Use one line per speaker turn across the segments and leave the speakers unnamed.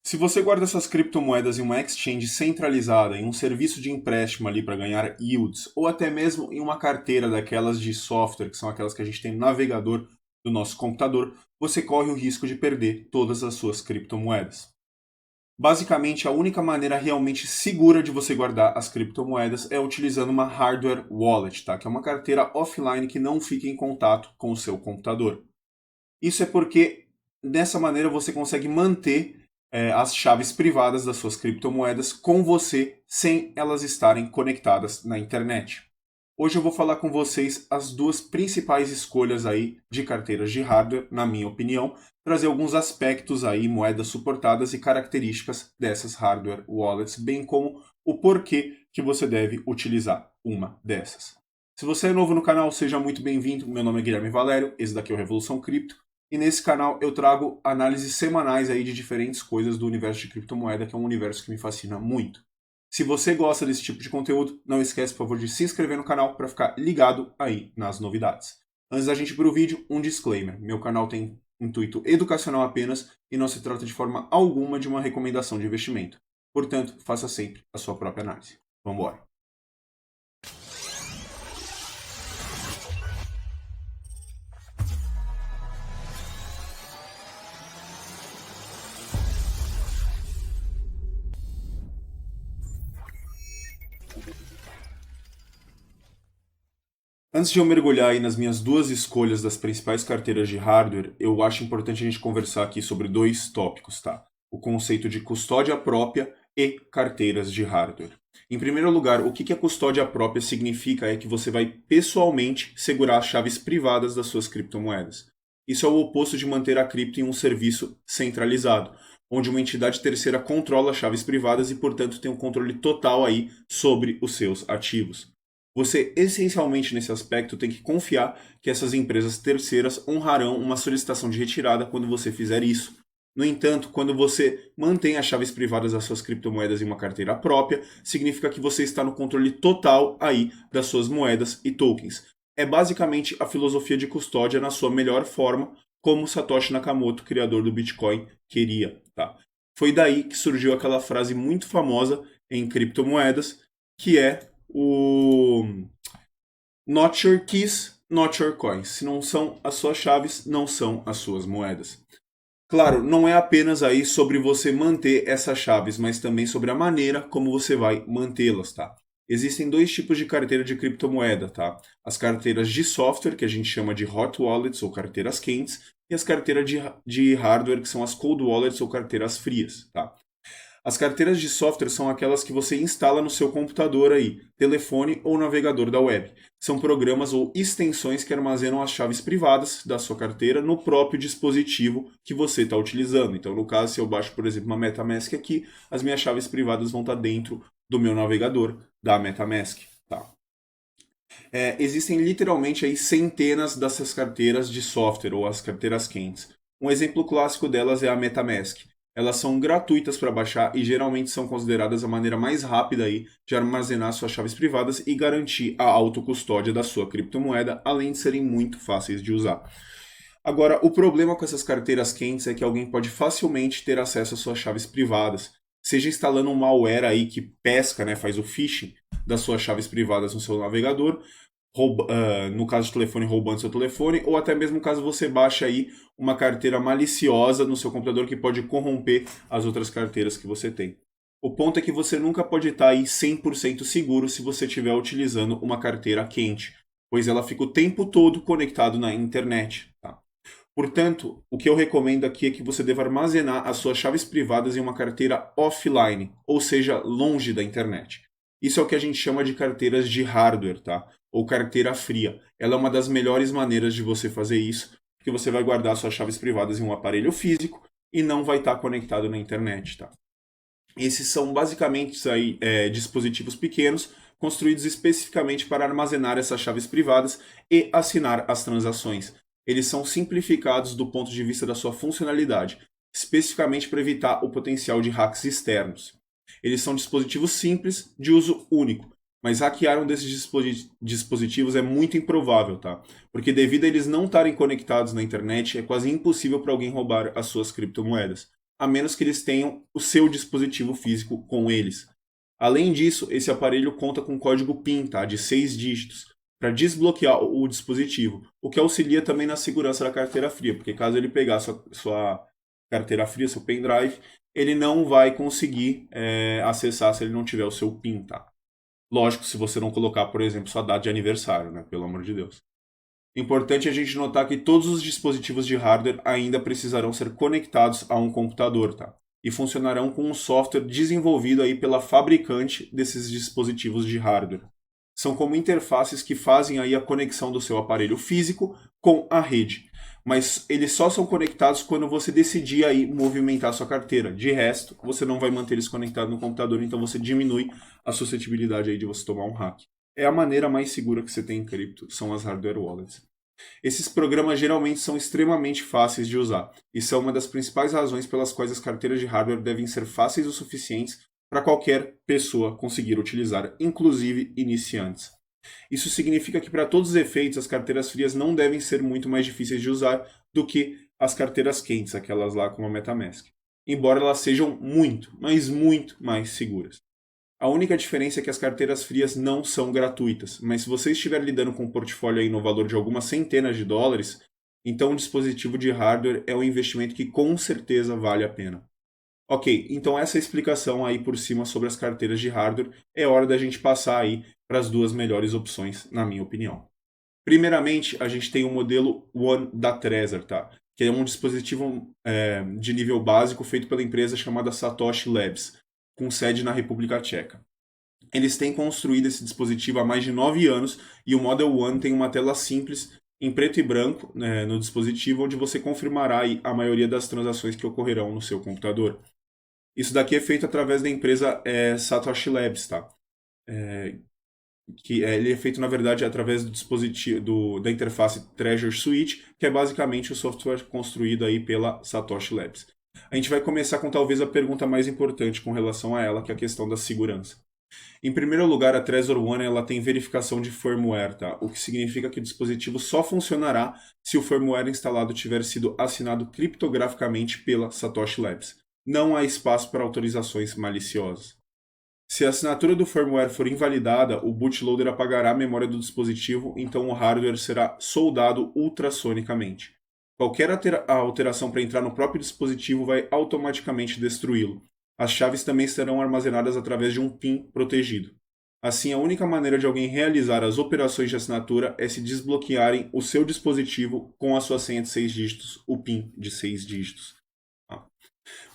Se você guarda suas criptomoedas em uma exchange centralizada, em um serviço de empréstimo ali para ganhar yields, ou até mesmo em uma carteira daquelas de software, que são aquelas que a gente tem no navegador do nosso computador, você corre o risco de perder todas as suas criptomoedas. Basicamente, a única maneira realmente segura de você guardar as criptomoedas é utilizando uma hardware wallet, tá? Que é uma carteira offline que não fica em contato com o seu computador. Isso é porque dessa maneira você consegue manter as chaves privadas das suas criptomoedas com você sem elas estarem conectadas na internet. Hoje eu vou falar com vocês as duas principais escolhas aí de carteiras de hardware, na minha opinião, trazer alguns aspectos aí, moedas suportadas e características dessas hardware wallets, bem como o porquê que você deve utilizar uma dessas. Se você é novo no canal, seja muito bem-vindo. Meu nome é Guilherme Valério, esse daqui é o Revolução Cripto, e nesse canal eu trago análises semanais aí de diferentes coisas do universo de criptomoeda, que é um universo que me fascina muito. Se você gosta desse tipo de conteúdo, não esquece, por favor, de se inscrever no canal para ficar ligado aí nas novidades. Antes da gente ir para o vídeo, um disclaimer. Meu canal tem intuito educacional apenas e não se trata de forma alguma de uma recomendação de investimento. Portanto, faça sempre a sua própria análise. Vamos embora. Antes de eu mergulhar aí nas minhas duas escolhas das principais carteiras de hardware, eu acho importante a gente conversar aqui sobre dois tópicos, tá? O conceito de custódia própria e carteiras de hardware. Em primeiro lugar, o que a custódia própria significa é que você vai pessoalmente segurar as chaves privadas das suas criptomoedas. Isso é o oposto de manter a cripto em um serviço centralizado, onde uma entidade terceira controla as chaves privadas e, portanto, tem um controle total aí sobre os seus ativos. Você, essencialmente nesse aspecto, tem que confiar que essas empresas terceiras honrarão uma solicitação de retirada quando você fizer isso. No entanto, quando você mantém as chaves privadas das suas criptomoedas em uma carteira própria, significa que você está no controle total aí das suas moedas e tokens. É basicamente a filosofia de custódia na sua melhor forma, como Satoshi Nakamoto, criador do Bitcoin, queria. Tá? Foi daí que surgiu aquela frase muito famosa em criptomoedas, que é o Not your keys, not your coins. Se não são as suas chaves, não são as suas moedas. Claro, não é apenas aí sobre você manter essas chaves, mas também sobre a maneira como você vai mantê-las, tá? Existem dois tipos de carteira de criptomoeda, tá? As carteiras de software, que a gente chama de hot wallets ou carteiras quentes, e as carteiras de hardware, que são as cold wallets ou carteiras frias, tá? As carteiras de software são aquelas que você instala no seu computador aí, telefone ou navegador da web. São programas ou extensões que armazenam as chaves privadas da sua carteira no próprio dispositivo que você está utilizando. Então, no caso, se eu baixo, por exemplo, uma MetaMask aqui, as minhas chaves privadas vão estar dentro do meu navegador da MetaMask. Tá? Existem literalmente aí centenas dessas carteiras de software ou as carteiras quentes. Um exemplo clássico delas é a MetaMask. Elas são gratuitas para baixar e geralmente são consideradas a maneira mais rápida aí de armazenar suas chaves privadas e garantir a autocustódia da sua criptomoeda, além de serem muito fáceis de usar. Agora, o problema com essas carteiras quentes é que alguém pode facilmente ter acesso às suas chaves privadas, seja instalando um malware aí que pesca, né, faz o phishing das suas chaves privadas no seu navegador, no caso de telefone, roubando seu telefone, ou até mesmo caso você baixe aí uma carteira maliciosa no seu computador que pode corromper as outras carteiras que você tem. O ponto é que você nunca pode estar aí 100% seguro se você estiver utilizando uma carteira quente, pois ela fica o tempo todo conectado na internet. Tá? Portanto, o que eu recomendo aqui é que você deva armazenar as suas chaves privadas em uma carteira offline, ou seja, longe da internet. Isso é o que a gente chama de carteiras de hardware, tá? Ou carteira fria. Ela é uma das melhores maneiras de você fazer isso, porque você vai guardar suas chaves privadas em um aparelho físico e não vai estar conectado na internet, tá? Esses são basicamente aí, dispositivos pequenos construídos especificamente para armazenar essas chaves privadas e assinar as transações. Eles são simplificados do ponto de vista da sua funcionalidade, especificamente para evitar o potencial de hacks externos. Eles são dispositivos simples, de uso único, mas hackear um desses dispositivos é muito improvável, tá? Porque devido a eles não estarem conectados na internet, é quase impossível para alguém roubar as suas criptomoedas. a menos que eles tenham o seu dispositivo físico com eles. Além disso, esse aparelho conta com código PIN, tá, de 6 dígitos, para desbloquear o dispositivo, o que auxilia também na segurança da carteira fria, porque caso ele pegar sua carteira fria, seu pendrive, ele não vai conseguir acessar se ele não tiver o seu PIN, tá? Lógico, se você não colocar, por exemplo, sua data de aniversário, né? Pelo amor de Deus. Importante a gente notar que todos os dispositivos de hardware ainda precisarão ser conectados a um computador, tá? E funcionarão com um software desenvolvido aí pela fabricante desses dispositivos de hardware. São como interfaces que fazem aí a conexão do seu aparelho físico com a rede. Mas eles só são conectados quando você decidir aí movimentar sua carteira. De resto, você não vai manter eles conectados no computador, então você diminui a suscetibilidade aí de você tomar um hack. É a maneira mais segura que você tem em cripto, são as hardware wallets. Esses programas geralmente são extremamente fáceis de usar, e são uma das principais razões pelas quais as carteiras de hardware devem ser fáceis o suficientes para qualquer pessoa conseguir utilizar, inclusive iniciantes. Isso significa que, para todos os efeitos, as carteiras frias não devem ser muito mais difíceis de usar do que as carteiras quentes, aquelas lá com a MetaMask, embora elas sejam muito, mas muito mais seguras. A única diferença é que as carteiras frias não são gratuitas, mas se você estiver lidando com um portfólio aí no valor de algumas centenas de dólares, então um dispositivo de hardware é um investimento que com certeza vale a pena. Ok, então essa é a explicação aí por cima sobre as carteiras de hardware. É hora da gente passar aí para as duas melhores opções, na minha opinião. Primeiramente, a gente tem o modelo One da Trezor, tá? Que é um dispositivo de nível básico feito pela empresa chamada Satoshi Labs, com sede na República Tcheca. Eles têm construído esse dispositivo há mais de 9 anos e o Model One tem uma tela simples em preto e branco no dispositivo, onde você confirmará aí a maioria das transações que ocorrerão no seu computador. Isso daqui é feito através da empresa Satoshi Labs, tá? Ele é feito, na verdade, através do dispositivo da interface Treasure Suite, que é basicamente o software construído aí pela Satoshi Labs. A gente vai começar com talvez a pergunta mais importante com relação a ela, que é a questão da segurança. Em primeiro lugar, a Trezor One ela tem verificação de firmware, tá? O que significa que o dispositivo só funcionará se o firmware instalado tiver sido assinado criptograficamente pela Satoshi Labs. Não há espaço para autorizações maliciosas. Se a assinatura do firmware for invalidada, o bootloader apagará a memória do dispositivo, então o hardware será soldado ultrassonicamente. Qualquer alteração para entrar no próprio dispositivo vai automaticamente destruí-lo. As chaves também serão armazenadas através de um PIN protegido. Assim, a única maneira de alguém realizar as operações de assinatura é se desbloquearem o seu dispositivo com a sua senha de 6 dígitos, o PIN de 6 dígitos.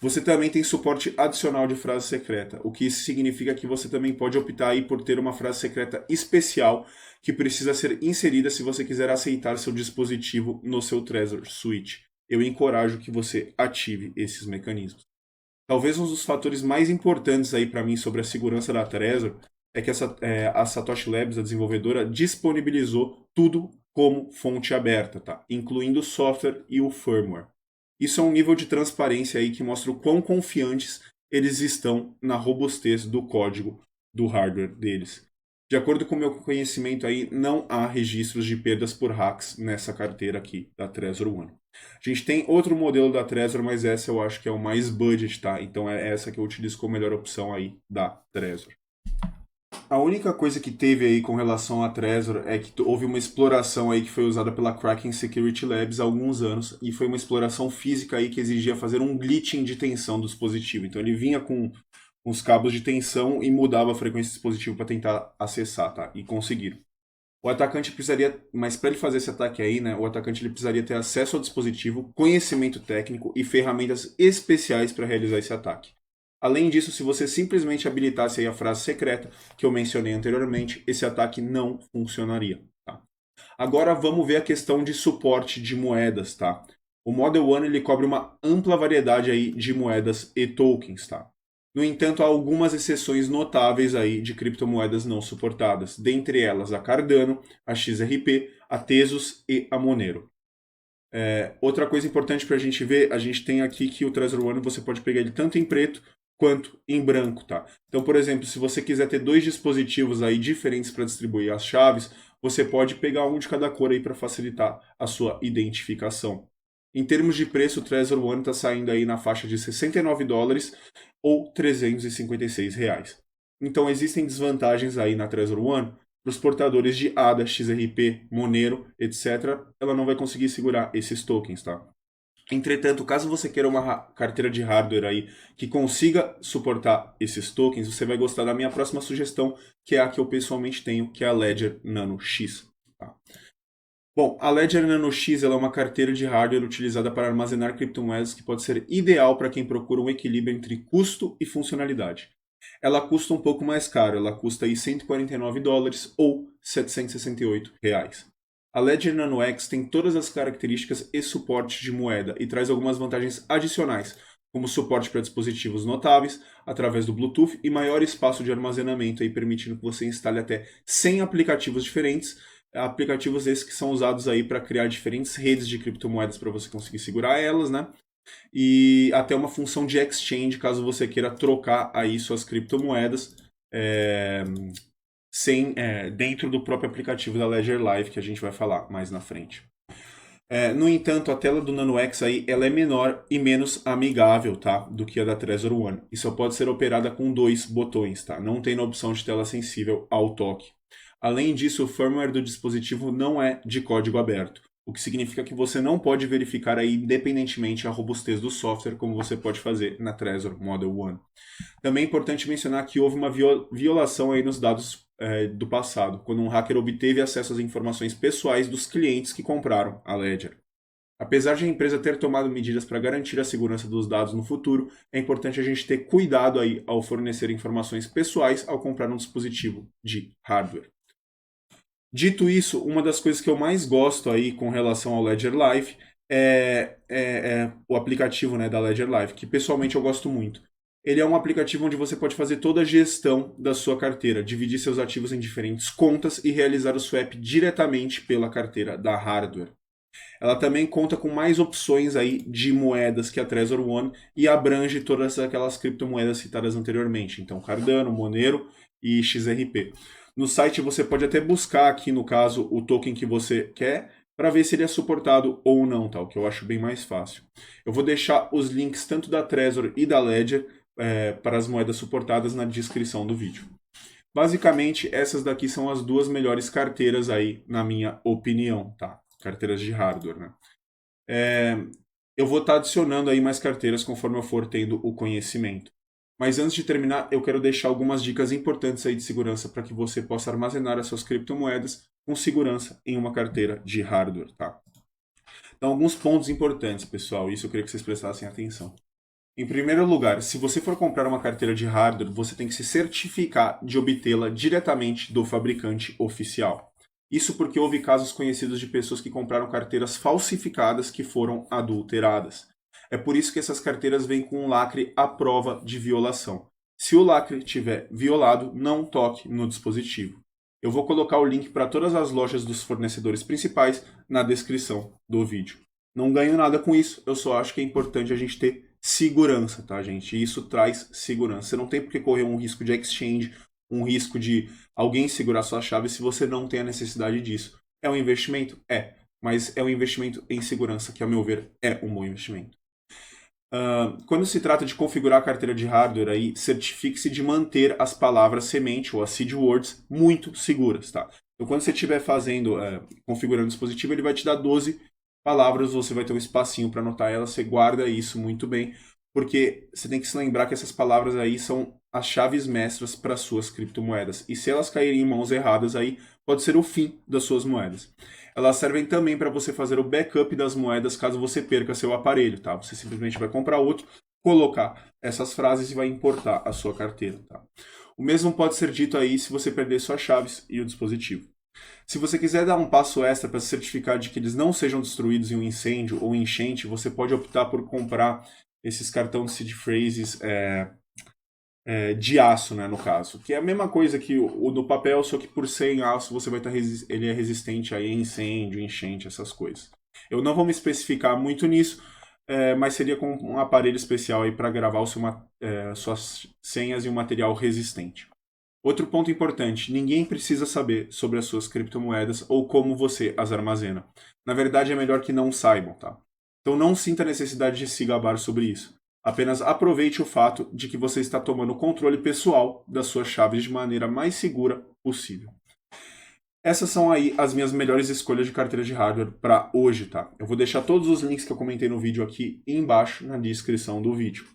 Você também tem suporte adicional de frase secreta, o que isso significa que você também pode optar aí por ter uma frase secreta especial que precisa ser inserida se você quiser aceitar seu dispositivo no seu Trezor Suite. Eu encorajo que você ative esses mecanismos. Talvez um dos fatores mais importantes aí para mim sobre a segurança da Trezor é que a Satoshi Labs, a desenvolvedora, disponibilizou tudo como fonte aberta, tá? Incluindo o software e o firmware. Isso é um nível de transparência aí que mostra o quão confiantes eles estão na robustez do código do hardware deles. De acordo com o meu conhecimento aí, não há registros de perdas por hacks nessa carteira aqui da Trezor One. A gente tem outro modelo da Trezor, mas essa eu acho que é o mais budget, tá? Então é essa que eu utilizo como melhor opção aí da Trezor. A única coisa que teve aí com relação à Trezor é que houve uma exploração aí que foi usada pela Kraken Security Labs há alguns anos, e foi uma exploração física aí que exigia fazer um glitching de tensão do dispositivo. Então ele vinha com os cabos de tensão e mudava a frequência do dispositivo para tentar acessar, tá? E conseguir. O atacante precisaria, mas para ele fazer esse ataque aí, né, o atacante ele precisaria ter acesso ao dispositivo, conhecimento técnico e ferramentas especiais para realizar esse ataque. Além disso, se você simplesmente habilitasse aí a frase secreta que eu mencionei anteriormente, esse ataque não funcionaria. Tá? Agora vamos ver a questão de suporte de moedas. Tá? O Model One ele cobre uma ampla variedade aí de moedas e tokens. Tá? No entanto, há algumas exceções notáveis aí de criptomoedas não suportadas, dentre elas a Cardano, a XRP, a Tezos e a Monero. Outra coisa importante para a gente ver, a gente tem aqui que o Trezor One você pode pegar ele tanto em preto quanto em branco, tá? Então, por exemplo, se você quiser ter dois dispositivos aí diferentes para distribuir as chaves, você pode pegar um de cada cor aí para facilitar a sua identificação. Em termos de preço, o Trezor One está saindo aí na faixa de $69 ou R$ 356. Então existem desvantagens aí na Trezor One para os portadores de ADA, XRP, Monero, etc. Ela não vai conseguir segurar esses tokens, tá? Entretanto, caso você queira uma carteira de hardware aí que consiga suportar esses tokens, você vai gostar da minha próxima sugestão, que é a que eu pessoalmente tenho, que é a Ledger Nano X. Tá? Bom, a Ledger Nano X ela é uma carteira de hardware utilizada para armazenar criptomoedas que pode ser ideal para quem procura um equilíbrio entre custo e funcionalidade. Ela custa um pouco mais caro, ela custa aí $149 ou R$ 768. A Ledger Nano X tem todas as características e suporte de moeda e traz algumas vantagens adicionais, como suporte para dispositivos notáveis através do Bluetooth e maior espaço de armazenamento, aí, permitindo que você instale até 100 aplicativos diferentes, aplicativos esses que são usados aí para criar diferentes redes de criptomoedas para você conseguir segurar elas, né? E até uma função de exchange, caso você queira trocar aí suas criptomoedas dentro do próprio aplicativo da Ledger Live, que a gente vai falar mais na frente. No entanto, a tela do Nano X aí, ela é menor e menos amigável, tá, do que a da Trezor One. E só pode ser operada com 2 botões, tá? Não tem na opção de tela sensível ao toque. Além disso, o firmware do dispositivo não é de código aberto, o que significa que você não pode verificar aí independentemente a robustez do software, como você pode fazer na Trezor Model One. Também é importante mencionar que houve uma violação aí nos dados do passado, quando um hacker obteve acesso às informações pessoais dos clientes que compraram a Ledger. Apesar de a empresa ter tomado medidas para garantir a segurança dos dados no futuro, é importante a gente ter cuidado aí ao fornecer informações pessoais ao comprar um dispositivo de hardware. Dito isso, uma das coisas que eu mais gosto aí com relação ao Ledger Live é o aplicativo, né, da Ledger Live, que pessoalmente eu gosto muito. Ele é um aplicativo onde você pode fazer toda a gestão da sua carteira, dividir seus ativos em diferentes contas e realizar o swap diretamente pela carteira da hardware. Ela também conta com mais opções aí de moedas que a Trezor One e abrange todas aquelas criptomoedas citadas anteriormente, então Cardano, Monero e XRP. No site você pode até buscar aqui, no caso, o token que você quer para ver se ele é suportado ou não, tá? O que eu acho bem mais fácil. Eu vou deixar os links tanto da Trezor e da Ledger para as moedas suportadas na descrição do vídeo. Basicamente, essas daqui são as duas melhores carteiras aí, na minha opinião, tá? Carteiras de hardware, né? Eu vou estar adicionando aí mais carteiras conforme eu for tendo o conhecimento. Mas antes de terminar, eu quero deixar algumas dicas importantes aí de segurança para que você possa armazenar as suas criptomoedas com segurança em uma carteira de hardware, tá? Então, alguns pontos importantes, pessoal, isso eu queria que vocês prestassem atenção. Em primeiro lugar, se você for comprar uma carteira de hardware, você tem que se certificar de obtê-la diretamente do fabricante oficial. Isso porque houve casos conhecidos de pessoas que compraram carteiras falsificadas que foram adulteradas. É por isso que essas carteiras vêm com um lacre à prova de violação. Se o lacre tiver violado, não toque no dispositivo. Eu vou colocar o link para todas as lojas dos fornecedores principais na descrição do vídeo. Não ganho nada com isso, eu só acho que é importante a gente ter segurança, tá, gente? E isso traz segurança. Você não tem por que correr um risco de exchange, um risco de alguém segurar sua chave se você não tem a necessidade disso. É um investimento? É. Mas é um investimento em segurança, que, ao meu ver, é um bom investimento. Quando se trata de configurar a carteira de hardware, aí, certifique-se de manter as palavras semente ou as seed words muito seguras, tá? Então, quando você estiver configurando o dispositivo, ele vai te dar 12 palavras, você vai ter um espacinho para anotar elas, você guarda isso muito bem, porque você tem que se lembrar que essas palavras aí são as chaves mestras para suas criptomoedas. E se elas caírem em mãos erradas, aí pode ser o fim das suas moedas. Elas servem também para você fazer o backup das moedas caso você perca seu aparelho, tá? Você simplesmente vai comprar outro, colocar essas frases e vai importar a sua carteira, tá? O mesmo pode ser dito aí se você perder suas chaves e o dispositivo. Se você quiser dar um passo extra para se certificar de que eles não sejam destruídos em um incêndio ou enchente, você pode optar por comprar esses cartões de seed phrases de aço, né, no caso. Que é a mesma coisa que o do papel, só que por ser em aço você vai estar ele é resistente a incêndio, enchente, essas coisas. Eu não vou me especificar muito nisso, mas seria com um aparelho especial aí para gravar suas senhas em um material resistente. Outro ponto importante, ninguém precisa saber sobre as suas criptomoedas ou como você as armazena. Na verdade, é melhor que não saibam, tá? Então não sinta a necessidade de se gabar sobre isso. Apenas aproveite o fato de que você está tomando o controle pessoal das suas chaves de maneira mais segura possível. Essas são aí as minhas melhores escolhas de carteira de hardware para hoje, tá? Eu vou deixar todos os links que eu comentei no vídeo aqui embaixo na descrição do vídeo.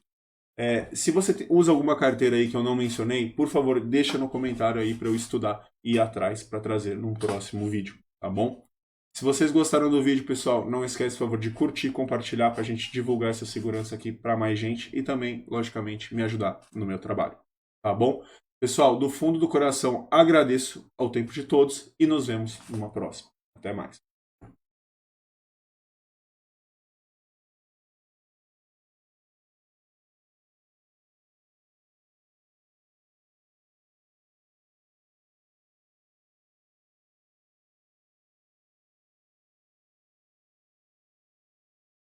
Se você usa alguma carteira aí que eu não mencionei, por favor, deixa no comentário aí para eu estudar e ir atrás para trazer num próximo vídeo, tá bom? Se vocês gostaram do vídeo, pessoal, não esquece, por favor, de curtir e compartilhar para a gente divulgar essa segurança aqui para mais gente e também, logicamente, me ajudar no meu trabalho, tá bom? Pessoal, do fundo do coração, agradeço ao tempo de todos e nos vemos numa próxima. Até mais.